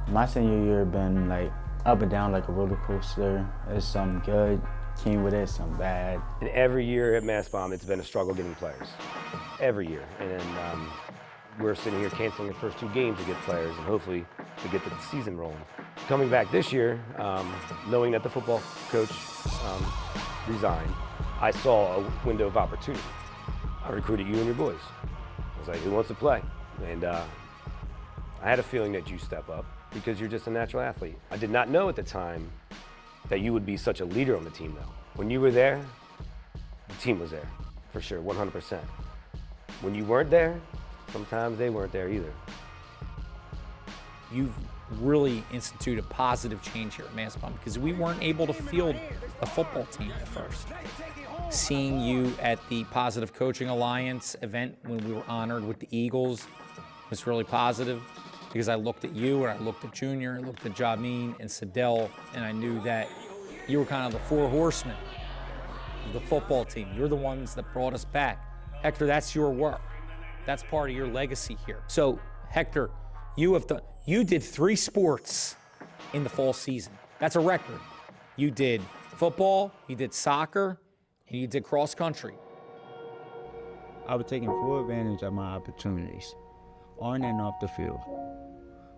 My senior year been like up and down like a roller coaster. There's some good, came with it, some bad. And every year at Mastbaum, it's been a struggle getting players. Every year. And we're sitting here canceling the first 2 games to get players and hopefully to get the season rolling. Coming back this year, knowing that the football coach resigned, I saw a window of opportunity. I recruited you and your boys. I was like, who wants to play? And I had a feeling that you step up because you're just a natural athlete. I did not know at the time that you would be such a leader on the team though. When you were there, the team was there, for sure, 100%. When you weren't there, sometimes they weren't there either. You've really instituted positive change here at Mastbaum because we weren't able to field a football team at first. Seeing you at the Positive Coaching Alliance event when we were honored with the Eagles was really positive because I looked at you and I looked at Junior, I looked at Jameen and Sadell, and I knew that you were kind of the 4 horsemen of the football team. You're the ones that brought us back. Hector, that's your work. That's part of your legacy here. So, Hector, you did 3 sports in the fall season. That's a record. You did football, you did soccer, and you did cross country. I was taking full advantage of my opportunities, on and off the field.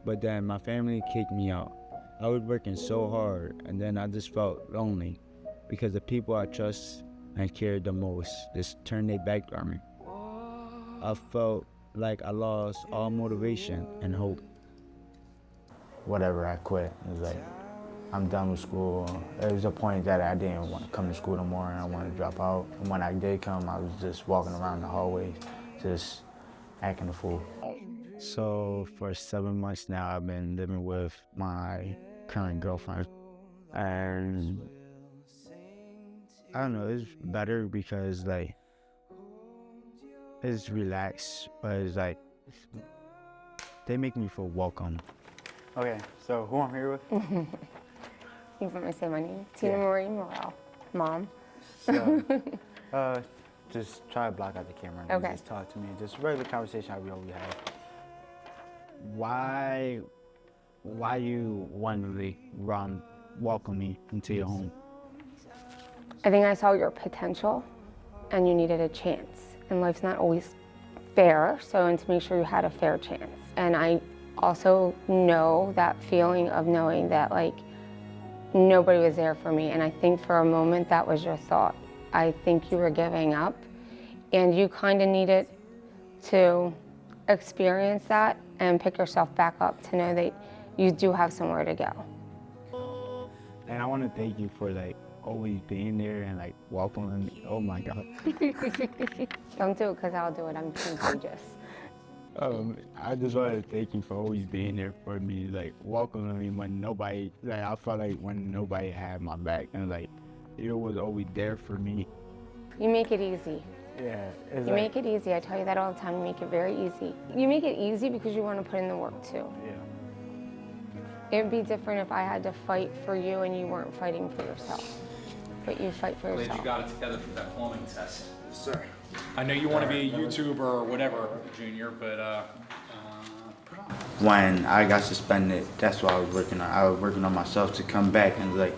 But then my family kicked me out. I was working so hard, and then I just felt lonely because the people I trust and cared the most just turned their back on me. I felt like I lost all motivation and hope. Whatever, I quit. It was like, I'm done with school. It was a point that I didn't want to come to school no more and I wanted to drop out. And when I did come, I was just walking around the hallways, just acting a fool. So for 7 months now, I've been living with my current girlfriend. And I don't know, it's better because like, it's relaxed, but it's like, they make me feel welcome. Okay, so who I'm here with? You want me to say my name? Tina Marie Morrell, Mom. So, just try to block out the camera and Okay. just talk to me. Just regular conversation we always have. Why you wanted to welcome me into your home? I think I saw your potential and you needed a chance. And life's not always fair, so and to make sure you had a fair chance. And I also know that feeling of knowing that like nobody was there for me. And I think for a moment that was your thought. I think you were giving up and you kind of needed to experience that and pick yourself back up to know that you do have somewhere to go. And I want to thank you for like always being there and like welcoming me. Oh my God. Don't do it because I'll do it. I'm contagious. I just want to thank you for always being there for me, like welcoming me when nobody, like I felt like when nobody had my back and like you was always there for me. You make it easy. Yeah, You make it easy. I tell you that all the time. You make it very easy. You make it easy because you want to put in the work too. Yeah. It would be different if I had to fight for you and you weren't fighting for yourself. But you fight for yourself. You got it together for that plumbing test. Sir. I know you want to be a YouTuber or whatever, Junior, but When I got suspended, that's what I was working on. I was working on myself to come back and like,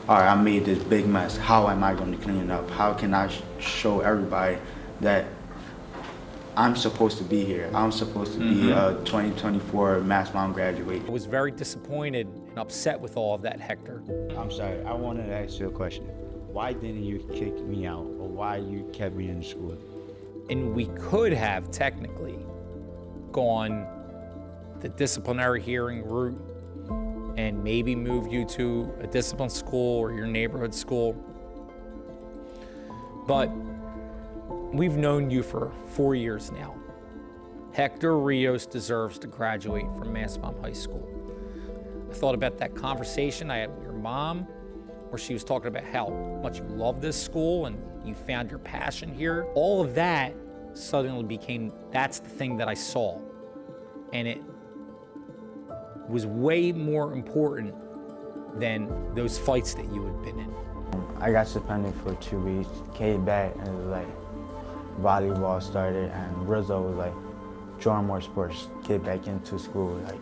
all right, I made this big mess. How am I going to clean it up? How can I show everybody that I'm supposed to be here? I'm supposed to be a 2024 Mastbaum graduate. I was very disappointed and upset with all of that, Hector. I'm sorry, I wanted to ask you a question. Why didn't you kick me out or why you kept me in school? And we could have technically gone the disciplinary hearing route and maybe moved you to a discipline school or your neighborhood school. But we've known you for 4 years now. Hector Rios deserves to graduate from Mastbaum High School. I thought about that conversation I had with your mom, where she was talking about how much you love this school and you found your passion here. All of that suddenly became, that's the thing that I saw. And it was way more important than those fights that you had been in. I got suspended for 2 weeks, came back, and it was like volleyball started, and Rizzo was like, join more sports, get back into school. Like,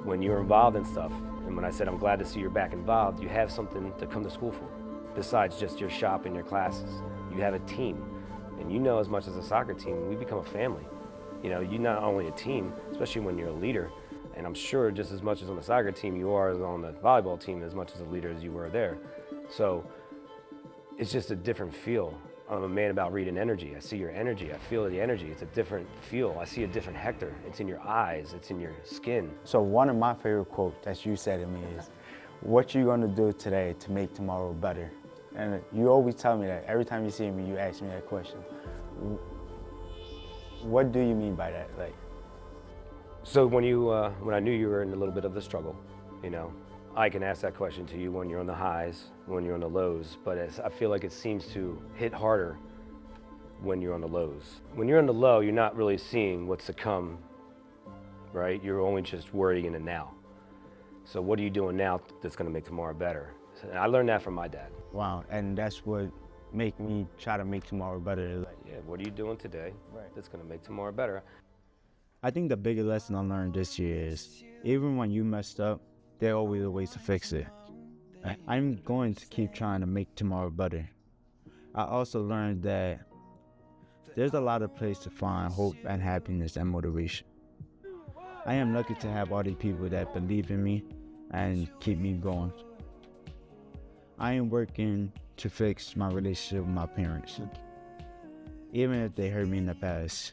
when you're involved in stuff, and when I said I'm glad to see you're back involved, you have something to come to school for. Besides just your shop and your classes, you have a team. And you know, as much as a soccer team, we become a family. You know, you're not only a team, especially when you're a leader, and I'm sure just as much as on the soccer team you are on the volleyball team, as much as a leader as you were there. So it's just a different feel. I'm a man about reading energy. I see your energy, I feel the energy. It's a different feel. I see a different Hector. It's in your eyes, it's in your skin. So one of my favorite quotes that you said to me is, what you gonna do today to make tomorrow better? And you always tell me that. Every time you see me, you ask me that question. What do you mean by that? Like, so when I knew you were in a little bit of the struggle, you know, I can ask that question to you when you're on the highs, when you're on the lows, but I feel like it seems to hit harder when you're on the lows. When you're on the low, you're not really seeing what's to come, right? You're only just worrying in the now. So what are you doing now that's gonna make tomorrow better? And I learned that from my dad. Wow, and that's what make me try to make tomorrow better. Like, Yeah, what are you doing today that's gonna make tomorrow better? I think the biggest lesson I learned this year is, even when you messed up, there are always ways to fix it. I'm going to keep trying to make tomorrow better. I also learned that there's a lot of places to find hope and happiness and motivation. I am lucky to have all these people that believe in me and keep me going. I am working to fix my relationship with my parents. Even if they hurt me in the past,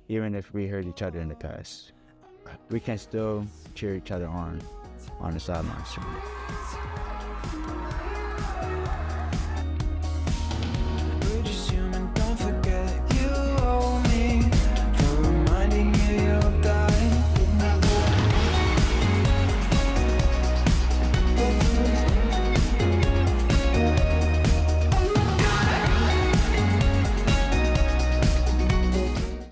even if we hurt each other in the past, we can still cheer each other on the sidelines.